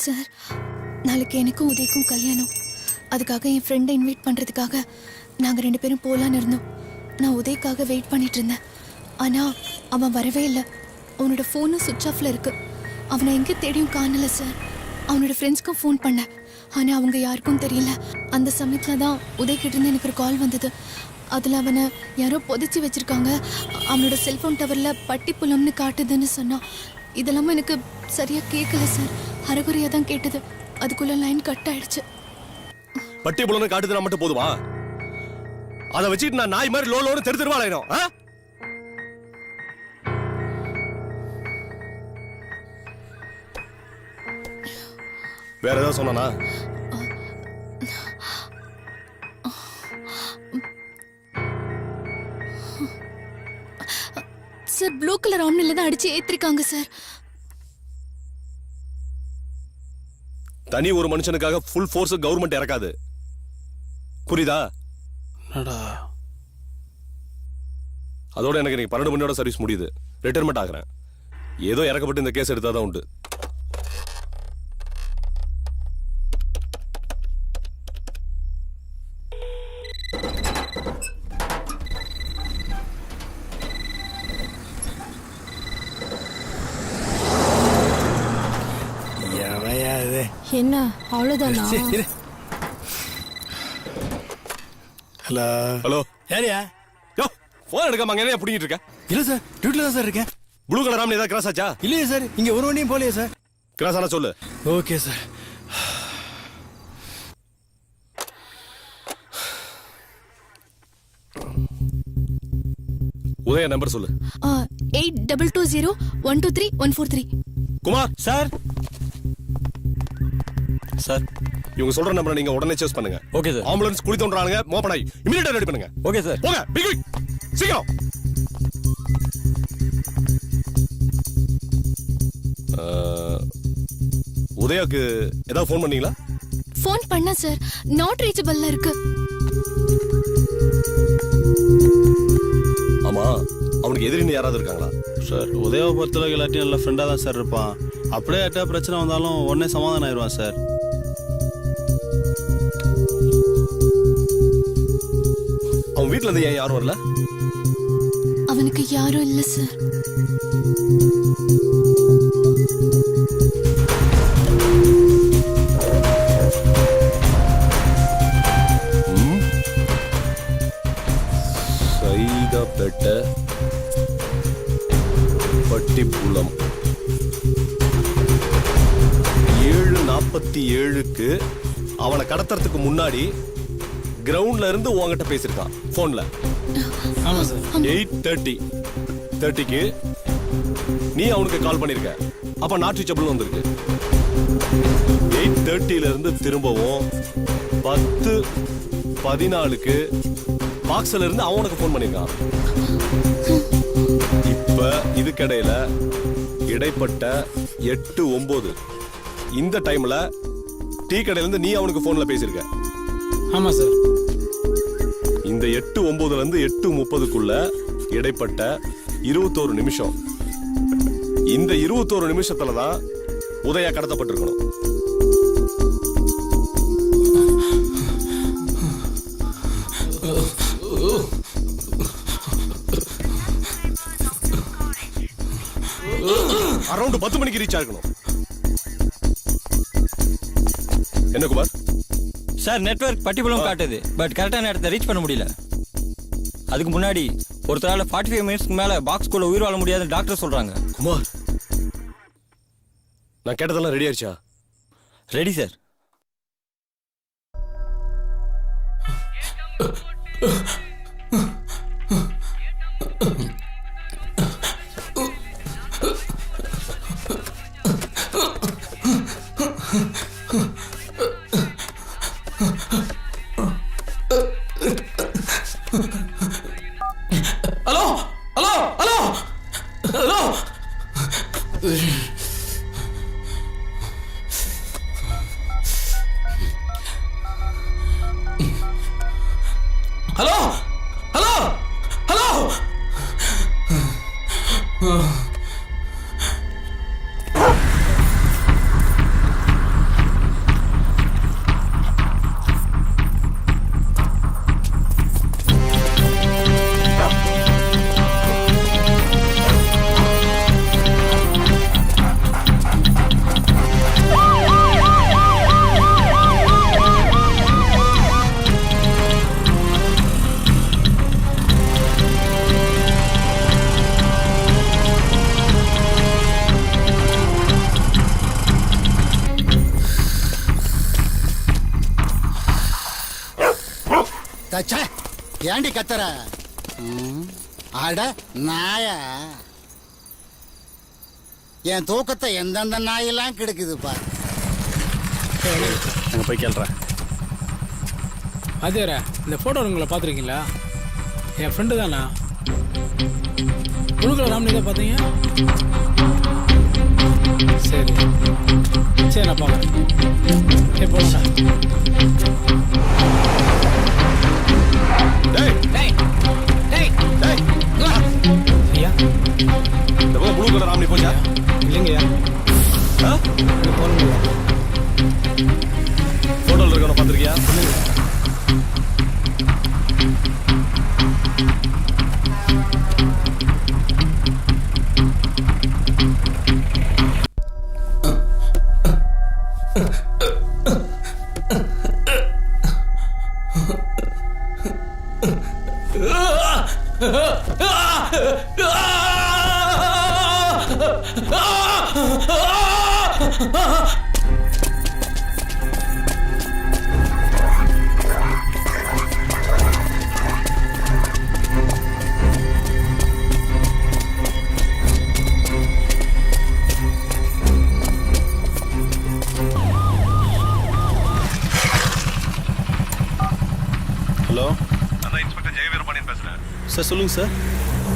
Sir, நாளைக்கு எனக்கும் உதய்க்கும் கல்யாணம். அதுக்காக என் ஃப்ரெண்டை இன்வைட் பண்ணுறதுக்காக நாங்கள் 2 பேரும் போகலான்னு இருந்தோம். நான் உதய்க்காக வெயிட் பண்ணிட்டு இருந்தேன். ஆனால் அவன் வரவே இல்லை. அவனோட ஃபோனும் சுவிட்ச் ஆஃபில் இருக்கு. அவனை எங்கே தேடியும் காணலை சார். அவனோட ஃப்ரெண்ட்ஸ்க்கும் ஃபோன் பண்ணேன், ஆனால் அவங்க யாருக்கும் தெரியல. அந்த சமயத்தில் தான் உதய்கிட்டேருந்து எனக்கு ஒரு கால் வந்தது. அதில் அவனை யாரோ புதைச்சி வச்சுருக்காங்க. அவனோட செல்ஃபோன் டவரில் பட்டிப்புலம்னு காட்டுதுன்னு சொன்னான். இதெல்லாமும் எனக்கு சரியாக கேட்கல சார், அரைகுறையாக தான் கேட்டது. அதுக்குள்ளே லைன் கட் ஆயிடுச்சு. பட்டிப்புலம்னு காட்டுதுன்னா மட்டும் போதுமா? அதை வச்சுட்டு நான் நாய் மாதிரி லோன்னு தெரு தெருவா அலையணும்? வேற ஏதாவது சொன்னானா? சார், ப்ளூ கலர் ஆம்னில தான் அடிச்சு ஏத்திருக்காங்க சார். தனி ஒரு மனுஷனுக்காக ஃபுல் ஃபோர்ஸ் கவர்மெண்ட் இறக்காது, புரியுதா? அதோட எனக்கு இன்னைக்கு 12 மணியோட சர்வீஸ் முடியுது. ரிட்டையர்மெண்ட் ஆகிறேன். ஏதோ இறக்கப்பட்டு இந்த கேஸ் எடுத்தாதான் உண்டு. என்ன அவ்வளவுதானா? ஹலோ ஹலோ, யாரியா? யோ போன் எடுக்காம அங்க என்ன புடிங்கிட்டு இருக்க? இல்ல சார், டியூட்டில தான் சார் இருக்கேன். ப்ளூ கலர் ஆம்னி ஏதாவது கிராஸ் ஆச்சா? இல்லையே சார், இங்க ஒரு வண்டியும் போலையே சார். கிராஸ் ஆனா சொல்லு. Okay sir. உதய நம்பர் சொல்லு. 8220123143. குமார் சார். சார், இவங்க சொல்ற நம்பரை நீங்க உடனே சேஸ் பண்ணுங்க. Okay sir. ஆம்புலன்ஸ் குளி தோன்றானுங்க, மோப்பன் ஆகி இமிடியேட்டா ரெடி பண்ணுங்க. Okay sir. போங்க, பிக் பிக் சீக்கிரம். உதயாக்கு ஏதாவது ஃபோன் பண்ணீங்களா? ஃபோன் பண்ண சார், நாட் ரீச்சபிள்ல இருக்கு. ஆமா, அவனுக்கு எதிரின்னு யாராவது இருக்காங்களா? சார், உதயாவை பொறுத்தளவுக்கு எல்லாத்தையும் நல்ல ஃப்ரெண்டாக தான் சார் இருப்பான். அப்படியே எட்டா பிரச்சனை வந்தாலும் உடனே சமாதானம் ஆயிடுவான் சார். அவன் வீட்டுல இருந்து ஏன் யாரும் வரல? அவனுக்கு யாரும் இல்ல சார். சைதாப்பேட்டை பட்டிப்புலம் 7:47க்கு அவனை கடத்துறதுக்கு முன்னாடி கிரவுண்ட்ல இருந்து உங்ககிட்ட பேசிருக்கான் போன்ல. ஆமா சார். 8:30க்கு நீ அவனுக்கு கால் பண்ணிருக்க. அப்ப நாட் ரீச்சபிள் வந்திருக்கு. 8:30ல இருந்து திரும்பவும் 10:14க்கு பாக்ஸ்ல இருந்து அவனுக்கு போன் பண்ணிருக்கான். இப்ப இதுக்கிடையில இடைப்பட்ட 8:09 இந்த டைம்ல டீ கடையில இருந்து நீ அவனுக்கு போன்ல பேசிருக்க. ஆமா சார். இந்த 8:09ல இருந்து 8:30க்குள்ள இடைப்பட்ட 21 நிமிஷம். இந்த 21 நிமிஷத்துல தான் உதயா கடத்தப்பட்டிருக்கணும். அரௌண்ட் 10 மணிக்கு ரீச் ஆகணும். என்ன குமார்? சார், நெட்வொர்க் பட்டிப்புலம் காட்டுது, பட் கரெக்டான நேரத்தை ரீச் பண்ண முடியல. அதுக்கு முன்னாடி ஒருத்தரால 45 மினிட்ஸ்க்கு மேல பாக்ஸ்குள்ள உயிர் வாழ முடியாதுன்னு டாக்டர் சொல்றாங்க. குமார், நான் கேட்டதெல்லாம் ரெடி ஆயிடுச்சா? Ready sir. Hello hello hello hello. Hello hello hello. தச்சா ஏண்டி கத்துற? அட நாயா, என் தூக்கத்தை எந்தெந்த நாயெல்லாம் கெடுக்குதுப்பா. அங்கே போய் கேள்றேன். அதேரா, இந்த ஃபோட்டோ உங்களை பார்த்துருக்கீங்களா? என் ஃப்ரெண்டு தானா? குழுக்களை ராமனி தான் பார்த்தீங்க? சரி சரி, நான் பார்க்குறேன். போடா. ஐயா, இந்த பக்கம் ப்ளூ கலர் ராமனி போச்சா? இல்லைங்கய்யா, போகணும். ஃபோட்டோவில் இருக்கவனை பார்த்துருக்கியா? ஹலோ, அதான் இன்ஸ்பெக்டர் ஜெயவீரபாண்டியன் பேசுறேன். சார் சொல்லுங்கள் சார்.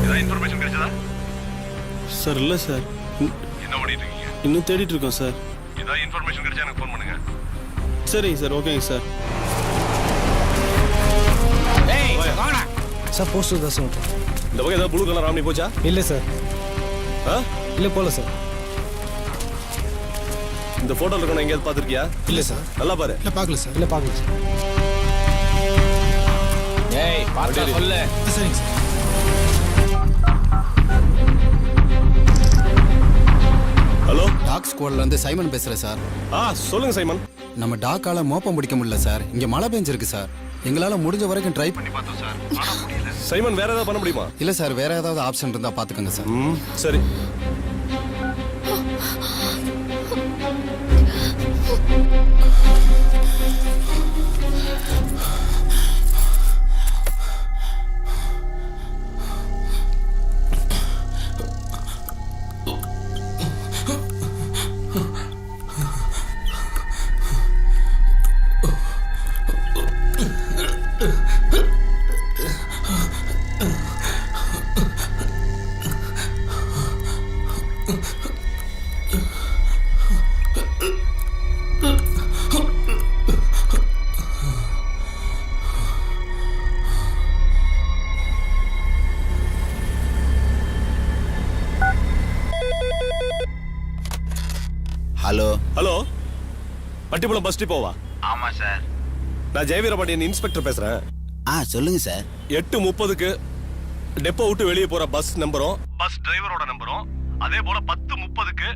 ஏதாவது இன்ஃபர்மேஷன் கிடைச்சதா? சார் இல்லை சார், என்ன பண்ணிட்டு இருக்கீங்க? இன்னும் தேடிட்டு இருக்கோம் சார். ஏதாவது இன்ஃபர்மேஷன் கிடைச்சா எனக்கு ஃபோன் பண்ணுங்க. சரிங்க சார், ஓகேங்க சார். சார் போஸ்டர் தான் சார். இந்த பக்கம் ஏதாவது ப்ளூ கலர் ராமனி போச்சா? இல்லை சார், ஆ? இல்லை போகல சார். இந்த ஃபோட்டோவில் இருக்கவனை எங்கேயாவது பார்த்துருக்கியா? இல்லை சார், நல்லா பாரு. இல்லை பார்க்கல சார். இல்லை பார்க்கல சார். ஏய் பார்த்தா சொல்லு. சரிங்க சார். ஹலோ, டாக் ஸ்குவாட்ல இருந்து சைமன் பேசுறேன் சார். சொல்லுங்க சைமன். நம்ம டாக்கால மோப்பம் பிடிக்க முடியல சார். இங்க மழை பெஞ்சிருக்கு சார். எங்களால முடிஞ்ச வரைக்கும் ட்ரை பண்ணி பார்த்தோம் சார். சைமன் வேற ஏதாவது பண்ண முடியுமா? இல்ல சார், வேற ஏதாவது ஆப்ஷன் இருந்தா பாத்துக்கோங்க சார். சரி. ஹலோ ஹலோ, பட்டிப்புலம் பஸ் டிப்போவா? ஆமா சார். நான் ஜெயவீரபாண்டியன் இன்ஸ்பெக்டர் பேசுறேன். சொல்லுங்க சார். 8:30க்கு டெப்போ விட்டு வெளியே போற பஸ் நம்பரும் பஸ் டிரைவரோட நம்பரும், அதே போல 10:30க்கு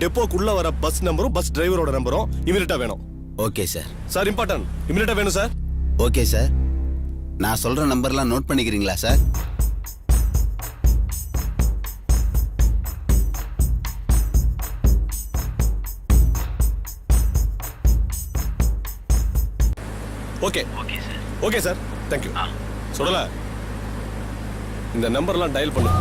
டெப்போக்குள்ள வர பஸ் நம்பரும் பஸ் டிரைவரோட நம்பரும் இமிடியேட்டா வேணும். Okay sir. சார் இம்பார்ட்டன்ட், இமிடியேட்டா வேணும் சார். Okay sir. நான் சொல்ற நம்பர்லாம் நோட் பண்ணிக்கிறீங்களா sir? Okay okay sir, thank you. சொல்லல, இந்த நம்பர்லாம் டயல் பண்ணு.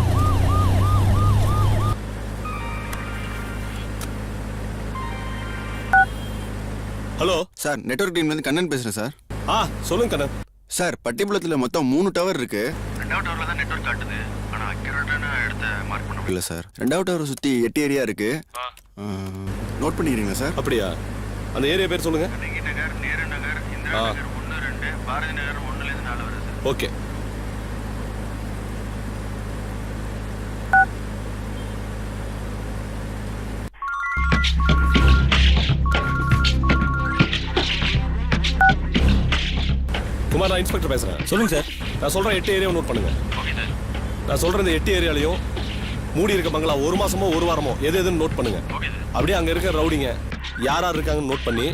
ஹலோ சார், நெட்வொர்க் டீம்லேருந்து கண்ணன் பேசுகிறேன் சார். சொல்லுங்க கண்ணன். சார், பட்டிப்புலத்தில் மொத்தம் 3 டவர் இருக்கு. ரெண்டாவது டவர்ல தான் நெட்வொர்க் காட்டுது, ஆனா அக்யூரேட்டான இடத்தை மார்க் பண்ண இல்லை சார், 2வது டவரை சுற்றி 8 ஏரியா இருக்கு. நோட் பண்ணிக்கிறீங்களா சார்? அப்படியா? அந்த ஏரியா பேர் சொல்லுங்க. கண்ணகி நகர், நேரு நகர், இந்திரா நகர் 1, 2, பாரதி நகர் 1லேருந்து 4 வருது சார். ஓகே. குமார், நான் இன்ஸ்பெக்டர் பேசுறேன். சொல்லுங்க சார். நான் சொல்ற 8 ஏரியா நோட் பண்ணுங்க. நான் சொல்ற இந்த 8 ஏரியாலையும் மூடி இருக்க பங்களா 1 மாசமோ 1 வாரமோ எது எதுன்னு நோட் பண்ணுங்க. அப்படியே அங்க இருக்க ரவுடிங்க யார் யார் இருக்காங்கன்னு நோட் பண்ணி,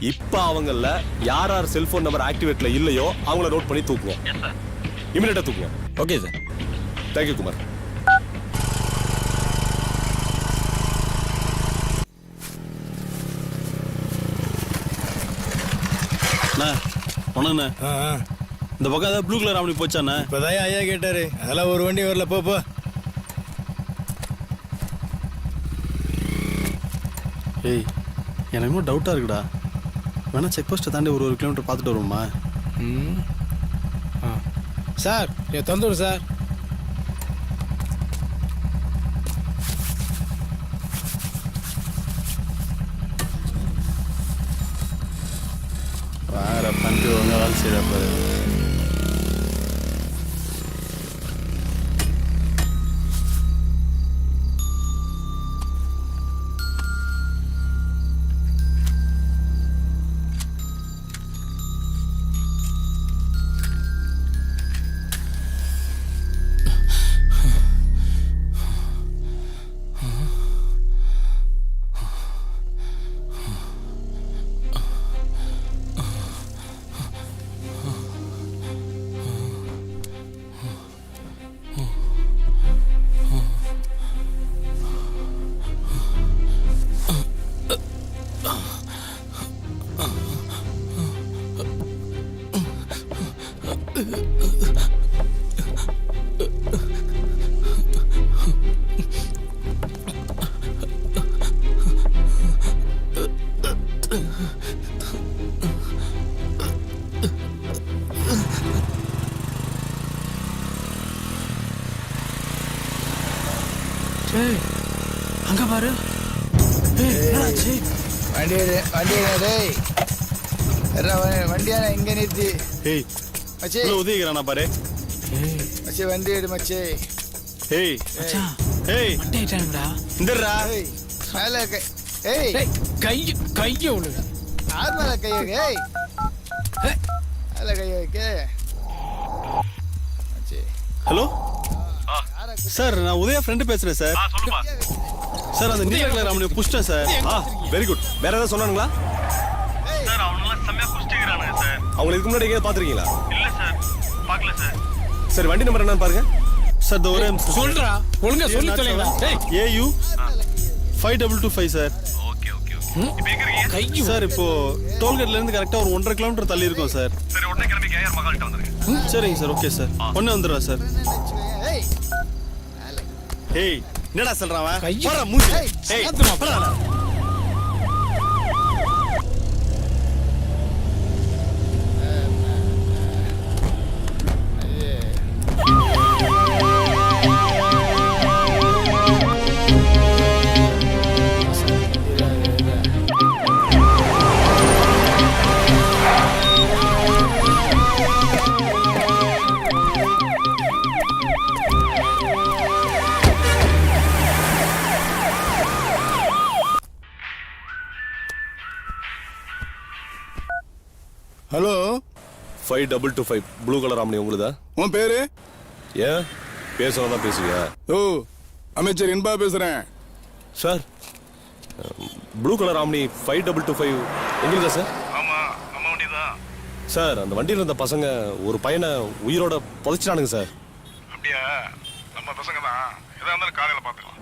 இப்ப அவங்கள யார் யார் செல்போன் நம்பர் ஆக்டிவேட்ல இல்லையோ அவங்கள நோட் பண்ணி தூக்குங்க. இமிடியேட்டா தூக்குங்க. Okay sir. தேங்க்யூ குமார். வணக்கண்ணே. இந்த பக்கம் ஏதாவது ப்ளூ கலர் ராமணி போச்சாண்ணே? இப்போதான் ஐயா கேட்டாரு, அதெல்லாம் ஒரு வண்டி வரல, போ. ஏய் எனக்கு இன்னும் டவுட்டாக இருக்குடா. வேணா செக் போஸ்ட்டை தாண்டி ஒரு கிலோமீட்டர் பார்த்துட்டு வருவோமா? சார் என் தந்தூர் சார். வேற பண்டி ஒழுங்காக வேலை செய்யறா பாரு. அங்க பாரு. வண்டியான இங்க நிறுத்தி ஏய் மச்சே, உள்ள உதவிக்கிறானா பாரு. மச்சே வண்டி எடு மச்சே. ஏய் மச்சான் ஏய் மட்டை ஆயிட்டானுங்கடா. இந்தர்ரா. ஏய் மேல ஏய் டேய் கைய விழுங்க. யார் மேல கை வைக்க? ஏய் மேல கை வைக்க மச்சே. ஹலோ சார், நான் உதயா ஃப்ரெண்டு பேசுறேன் சார். சார் அந்த நீல கலர் ராமணியை புஷ்டேன் சார். Very good. வேற ஏதாவது சொன்னானுங்களா? சார் அவனெல்லாம் செம்மையா குஸ்டிக்கிறானுங்க சார். அவங்க இதுக்கு முன்னாடி எங்கேயாவது பார்த்துருக்கீங்களா? இல்ல சார், பார்க்கல சார். சரி, வண்டி நம்பர் என்னன்னு பாருங்க. சார் இந்த ஒரே நிமிஷம். சொல்றா ஒழுங்கா சொல்லி தொலைங்கடா. டேய் AU 5225 sir. Okay okay okay. இப்போ எங்க இருக்கீங்க? கைய சார் இப்போ டோல்கேட்ல இருந்து கரெக்டா ஒரு 1.5 கிலோமீட்டர் தள்ளி இருக்கோம் சார். சரி உடனே கிளம்பி கேஆர் மகால்கிட்ட வந்துருங்க. சரிங்க சார், ஓகே சார். ஒண்ணே வந்துடுறேன் சார். ஏய் ஏய் என்னடா சொல்றான் அவன்? கையை- போடா மூஞ்சி. ஏய், ஏய் சாத்துமா, போடா. ஹலோ, 5225 ப்ளூ கலர் ராமணி உங்களுதா? உன் பேரு? ஏன் பேசுறதான் பேசுவியா? ஓ, அமைச்சர் இன்பா பேசுறேன். சார், ப்ளூ கலர் ராமணி 5225 உங்களுதா சார்? ஆமா நம்ம வண்டி தான். சார், அந்த வண்டியில் இருந்த பசங்க ஒரு பையனை உயிரோட புதைச்சிட்டானுங்க சார். அப்படியா? நம்ம பசங்க தான். எதா இருந்தாலும் காலையில பாத்துக்கலாம்.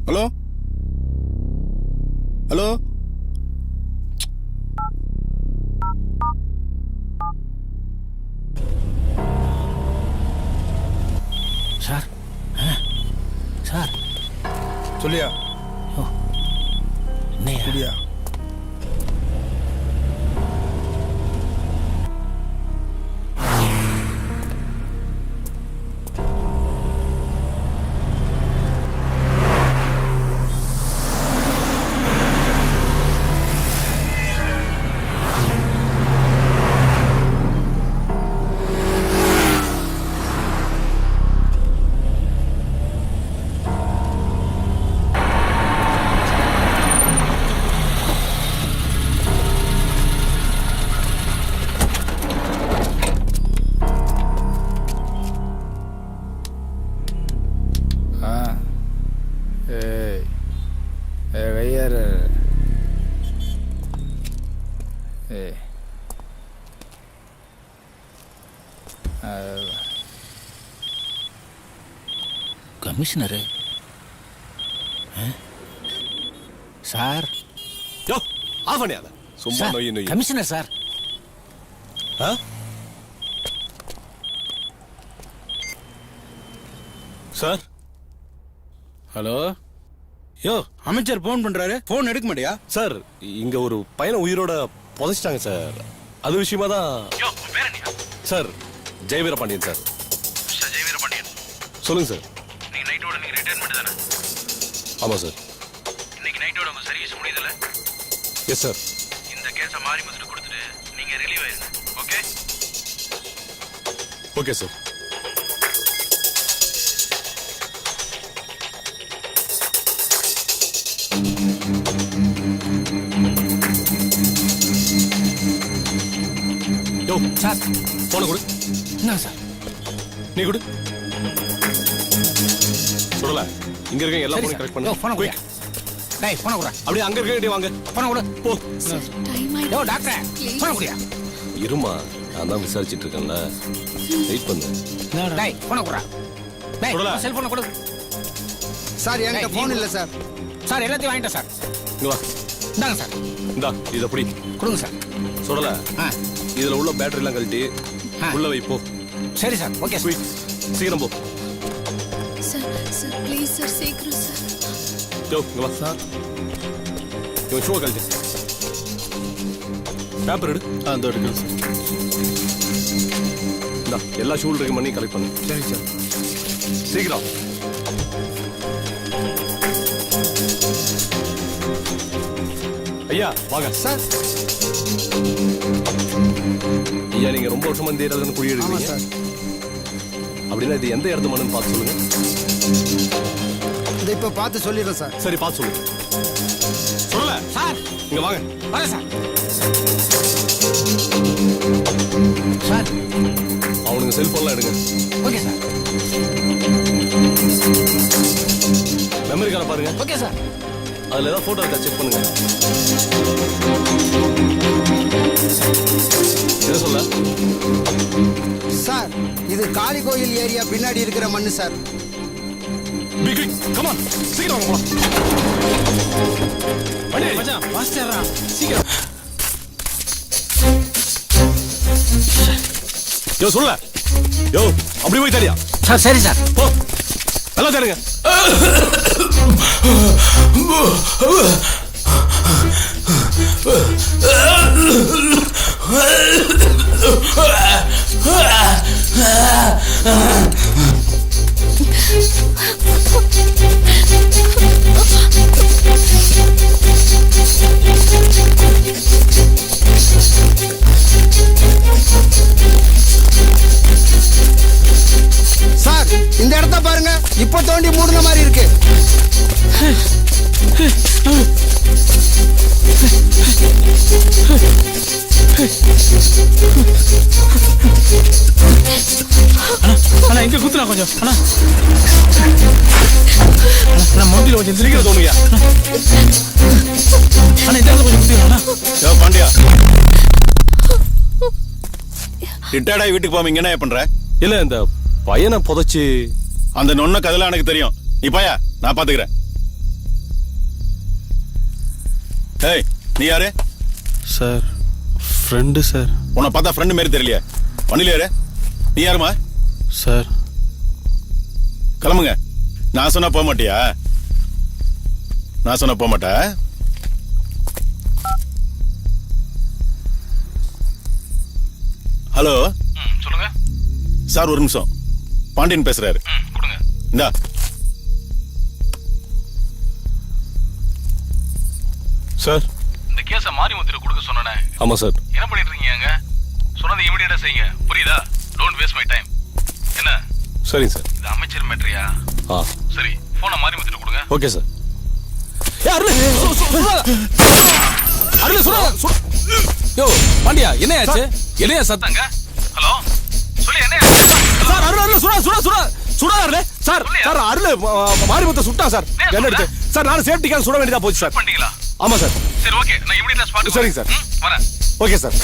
ஹலோ ஹலோ, சார் சார் சொல்லியா? என்னையா? கமிஷனரு சார், யோ ஆஃப் பண்ணியாத. சும்மா சார், நொய் நொய் கமிஷனர் சார். ஆ? சார் ஹலோ யோ அமைச்சர் ஃபோன் பண்றாரு, ஃபோன் எடுக்க மாட்டியா? சார் இங்க ஒரு பையனை உயிரோட புதைச்சிட்டாங்க சார். அது விஷயமா தான். Sir Jayaveera Pandiyan sir. Mister Jayaveera Pandiyan, சொல்லுங்க சார். நீங்க நைட்டோட நீங்க ரிட்டையர்மெண்ட் தானே? ஆமா சார். இன்னைக்கு நைட்டோட உங்க சர்வீஸ் முடியுதுல? Yes sir. இந்த கேஸை மாரிமுத்துட்டு கொடுத்துட்டு நீங்க ரிலீவ் ஆயிருங்க. Okay okay sir. யோ சார் போன கொடு. என்ன சார்? நீ கொடு. சொல்லல. இங்க இருக்க எல்லா போனையும் கரெக்ட் பண்ணு. போன குயிக். டேய் போன குடுறா. அப்படியே அங்க இருக்க வாங்க. போன குடு. போ. டைம் யோ ஆயிடுச்சு. Doctor Please. போன குடியா. இருமா, நான் தான் விசாரிச்சிட்டு இருக்கேன்ல. வெயிட் பண்ணு. டேய் போன குடுறா. டேய் குடுடா. செல்போன் கொடு. சார் என்கிட்ட ஃபோன் இல்லை சார். சார் எல்லாத்தையும் வாங்கிட்டேன் சார். இங்க வா. இந்தாங்க சார். இந்தா இத அப்படி கொடுங்க சார். சொல்லல. ஆ இதுல உள்ள பேட்டரி எல்லாம் கழட்டி ஆ. உள்ள வை. போ. சரி சார். Okay sir. குயிக். சீக்கிரம் போ. சார் சார் ப்ளீஸ் சார் சீக்கிரம் சார். யோ இங்க வா. சார் இவன் ஷூ கழட்டி. பேப்பர் எடு. அந்த எடுக்கிறேன் சார். இந்தா எல்லா ஷூல் இருக்கு பண்ணி கலெக்ட் பண்ணு. சரி சார். சீக்கிரம். ஐயா வாங்க. சார் ஐயா நீங்க ரொம்ப வருஷமா இந்த ஏரியால குடி ஆமாம் எடுக்கிறீங்க. சார். அப்படின்னா இது எந்த இடத்து மண்ணுன்னு பார்த்து சொல்லுங்க. இதை இப்போ பார்த்து சொல்லிடுறேன் சார். சரி பார்த்து சொல்லுங்க. சொல்லல. சார் இங்க வாங்க. வரேன் சார். சார் அவனுங்க செல்போன்லாம் எடுங்க. Okay sir. மெமரி கார்டை பாருங்க. Okay sir. அதுல ஏதாவது போட்டோ இருக்கா செக் பண்ணுங்க. என்ன சொல்ல? சார் இது காளி கோயில் ஏரியா பின்னாடி இருக்கிற மண்ணு sir. Be quick. Come on. சீக்கிரம் வாங்க போலாம். வண்டி எடு. மச்சான் மாஸ்டர்ரா சீக்கிரம். யோ சொல்ல. யோ அப்படி போய் தேடியா. சார் சரி சார். போ. நல்லா தேடுங்க. சார் இந்த இடத்த பாருங்க, இப்போ தோண்டி மூடுன மாதிரி இருக்கு. அண்ணா இங்க குத்துனா கொஞ்சம். அண்ணா அண்ணா மொண்டில கொஞ்சம் சீக்கிரம் தோணுங்க. அண்ணா இந்த கொஞ்சம் குத்துறா. யோ பாண்டியா, ரிட்டையர்டாகி வீட்டுக்கு போகாம இங்க என்ன பண்ற? இல்ல இந்த பையனை புதைச்சு அந்த நொன்ன கதெல்லாம் எனக்கு தெரியும். நீ பாயா, நான் பாத்துக்கிறேன். ஏய் நீ யாரு? Sir friend sir. உன்னை பார்த்தா ஃப்ரெண்டு மாதிரி தெரியலையே. வண்டியில யாரு? நீ யாருமா? சார் கிளம்புங்க. நான் சொன்னா போக மாட்டியா? நான் சொன்னா போக மாட்டா? ஹலோ சொல்லுங்க சார், ஒரு நிமிஷம். பாண்டியன் பேசுறாரு. கொடுங்க. இந்தா. சார். இந்த கேஸை மாரிமுத்துட்டு கொடுக்க சொன்னனே. ஆமா சார். என்ன பண்ணிட்டு இருக்கீங்க அங்க? சொன்னதை இமிடியேட்டா செய்யுங்க. புரியுதா? Don't waste my time. என்ன? சரிங்க சார். இது அமைச்சர் மேட்ரியா? ஆ சரி, போனை மாரிமுத்துட்டு கொடுங்க. Okay sir. அருள் சுடா. யோ பாண்டியா என்னையாச்சு? என்னையா சத்தங்க? ஹலோ சொல்லி என்ன? சார் அருள் சுடா அருள். சார் சார் அருள் மாரிமுத்த சுட்டா சார். என்ன எடுத்து சார் நானும் சேஃப்டிக்காக சுட வேண்டியதா போச்சு சார். பண்ணிட்டீங்களா? ஆமா சார். சரி ஓகே, நான் இமிடியேட்டா ஸ்பாட். சரிங்க சார். வரேன். Okay sir.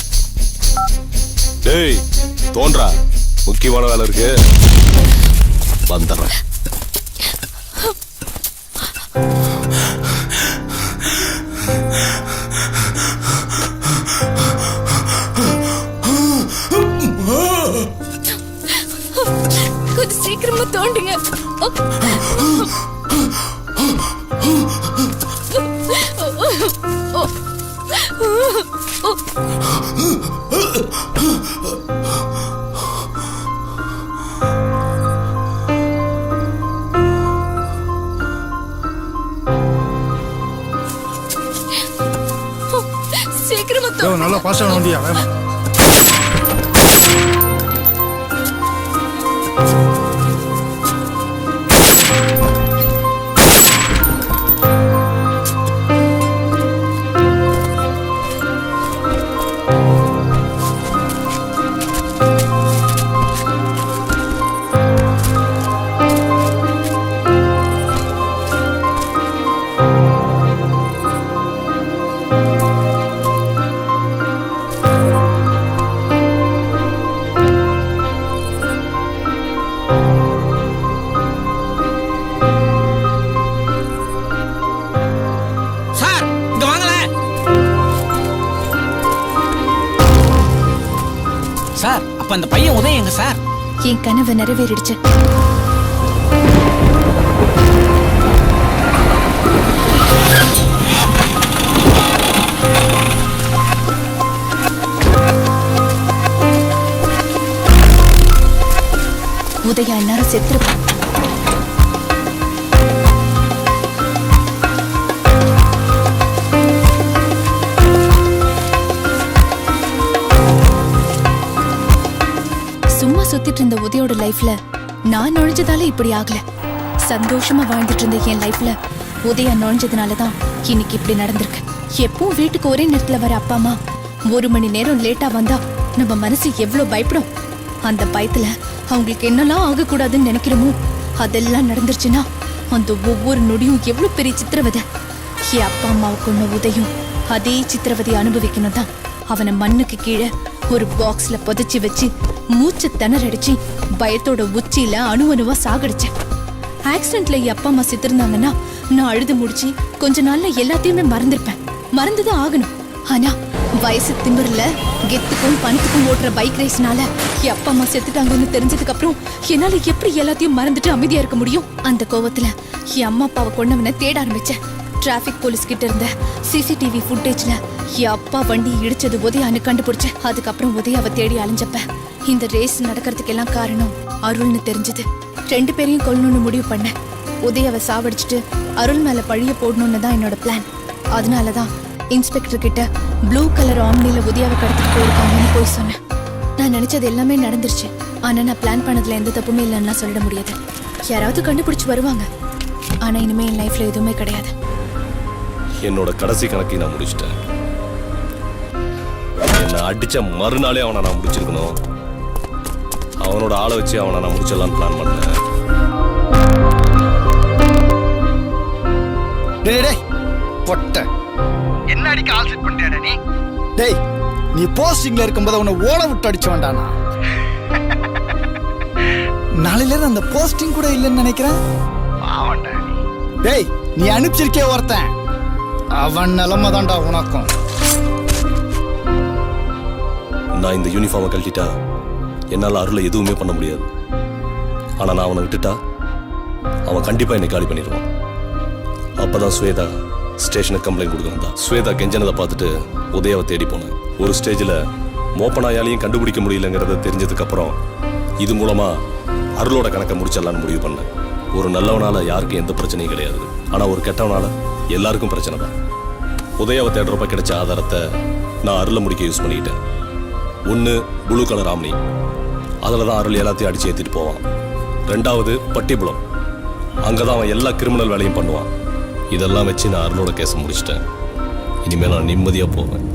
டேய் தோன்றா, முக்கியமான வேலை இருக்கு, வந்துடுறேன். ஆழமா தோண்டுங்க. சீக்கிரமா தோண்டுங்க. நல்லா பாஸ் ஆன வண்டியா வேமா. சார் இங்க வாங்களேன். சார் அப்ப அந்த பையன் உதயம் எங்க சார்? என் கனவு நிறைவேறிடுச்சு. உதயா எல்லாரும் செத்துருப்பான். சும்மா சுத்திட்டு இருந்த உதயோட லைஃப்ல நான் நுழைஞ்சதால இப்படி ஆகல. சந்தோஷமா வாழ்ந்துட்டு இருந்த என் லைஃப்ல உதயா நுழைஞ்சதுனாலதான் இன்னைக்கு இப்படி நடந்திருக்கு. எப்பவும் வீட்டுக்கு ஒரே நேரத்துல வர அப்பா அம்மா 1 மணி நேரம் லேட்டா வந்தா நம்ம மனசு எவ்வளவு பயப்படும். அந்த பயத்துல அவங்களுக்கு என்னெல்லாம் ஆகக்கூடாதுன்னு நினைக்கிறோமோ அதெல்லாம் நடந்துருச்சுன்னா அந்த ஒவ்வொரு நொடியும் எவ்வளவு பெரிய சித்திரவதை. என் அப்பா அம்மாவுக்கு ஒண்ணு உதயும் அதே சித்திரவதையை அனுபவிக்கணும் தான் அவனை மண்ணுக்கு கீழே ஒரு பாக்ஸ்ல புதைச்சி வச்சு மூச்சு திணறடிச்சு பயத்தோட உச்சியில அணுவணுவா சாகடிச்சேன். ஆக்சிடென்ட்ல என் அப்பா அம்மா செத்துருந்தாங்கன்னா நான் அழுது முடிச்சு கொஞ்ச நாள்ல எல்லாத்தையுமே மறந்துருப்பேன். மறந்துதான் ஆகணும். ஆனா வயசு திமிர்ல கெத்துக்கும் பணத்துக்கும் ஓட்டுற பைக் ரேஸ்னால என் அப்பா அம்மா செத்துட்டாங்கன்னு தெரிஞ்சதுக்கு அப்புறம் என்னால எப்படி எல்லாத்தையும் மறந்துட்டு அமைதியா இருக்க முடியும்? அந்த கோவத்துல என் அம்மா அப்பாவை கொண்டவனை தேட ஆரம்பிச்சேன். டிராபிக் போலீஸ் கிட்ட இருந்த சிசிடிவி ஃபுட்டேஜ்ல என் அப்பா வண்டி இடிச்சது உதயான்னு கண்டுபிடிச்சேன். அதுக்கப்புறம் உதயாவை தேடி அலைஞ்சப்ப இந்த ரேஸ் நடக்கிறதுக்கெல்லாம் காரணம் அருள்னு தெரிஞ்சது. 2 பேரையும் கொல்லணும்னு முடிவு பண்ணேன். உதயாவை சாவடிச்சுட்டு அருள் மேல பழிய போடணும்னு தான் என்னோட பிளான். அதனாலதான் இன்ஸ்பெக்டர் கிட்ட ப்ளூ கலர் ஆம்னில உதயாவை கடத்திட்டு போயிருக்காங்கன்னு போய் சொன்னேன். நான் நினைச்சது எல்லாமே நடந்துருச்சு. ஆனா நான் பிளான் பண்ணதுல எந்த தப்புமே இல்லைன்னா சொல்லிட முடியாது. யாராவது கண்டுபிடிச்சு வருவாங்க. ஆனா இனிமே என் லைஃப்ல எதுவுமே கிடையாது. என்னோட கடைசி கணக்கை நான் முடிச்சிட்டேன். என்னை அடிச்ச மறுநாளே அவனை நான் முடிச்சிருக்கணும். அவனோட ஆளை வச்சு அவனை நான் முடிச்சிடலான்னு பிளான் பண்ணேன். பொட்ட என்ன அடிக்க ஆள் செட் பண்ணிட்டியாடா நீ? டேய், நீ போஸ்டிங்ல இருக்கும்போது உன்னை ஓட விட்டு அடிச்சு வேண்டானா? நாளையில இருந்து அந்த போஸ்டிங் கூட இல்லைன்னு நினைக்கிறேன். டேய், நீ அனுப்பிச்சிருக்கே ஒருத்தன், அவன் நிலைமை தான்டா உனக்கும். நான் இந்த யூனிஃபார்மை கழட்டிட்டா என்னால் அருளை எதுவுமே பண்ண முடியாது. ஆனா நான் அவனை விட்டுட்டா அவன் கண்டிப்பா என்னை காலி பண்ணிடுவான். அப்பதான் ஸ்வேதா ஸ்டேஷனுக்கு கம்ப்ளைண்ட் கொடுக்க வந்தா. ஸ்வேதா கெஞ்சனதை பார்த்துட்டு உதயாவை தேடி போனேன். ஒரு ஸ்டேஜில் மோப்பனாயாலையும் கண்டுபிடிக்க முடியலங்கிறத தெரிஞ்சதுக்கு அப்புறம் இது மூலமா அருளோட கணக்கை முடிச்சிடலான்னு முடிவு பண்ணேன். ஒரு நல்லவனால யாருக்கும் எந்த பிரச்சனையும் கிடையாது. ஆனா ஒரு கெட்டவனால எல்லாருக்கும் பிரச்சனை தான். உதயாவை தேடுறப்ப கிடைச்ச ஆதாரத்தை நான் அருளை முடிக்க யூஸ் பண்ணிக்கிட்டேன். 1 ப்ளூ கலர் ஆம்னி, அதில் தான் அருள் எல்லாத்தையும் அடிச்சு ஏற்றிட்டு போவான். 2வது பட்டிப்புலம், அங்கே தான் அவன் எல்லா கிரிமினல் வேலையும் பண்ணுவான். இதெல்லாம் வச்சு நான் அருளோட கேஸை முடிச்சிட்டேன். இனிமேல் நான் நிம்மதியாக போவேன்.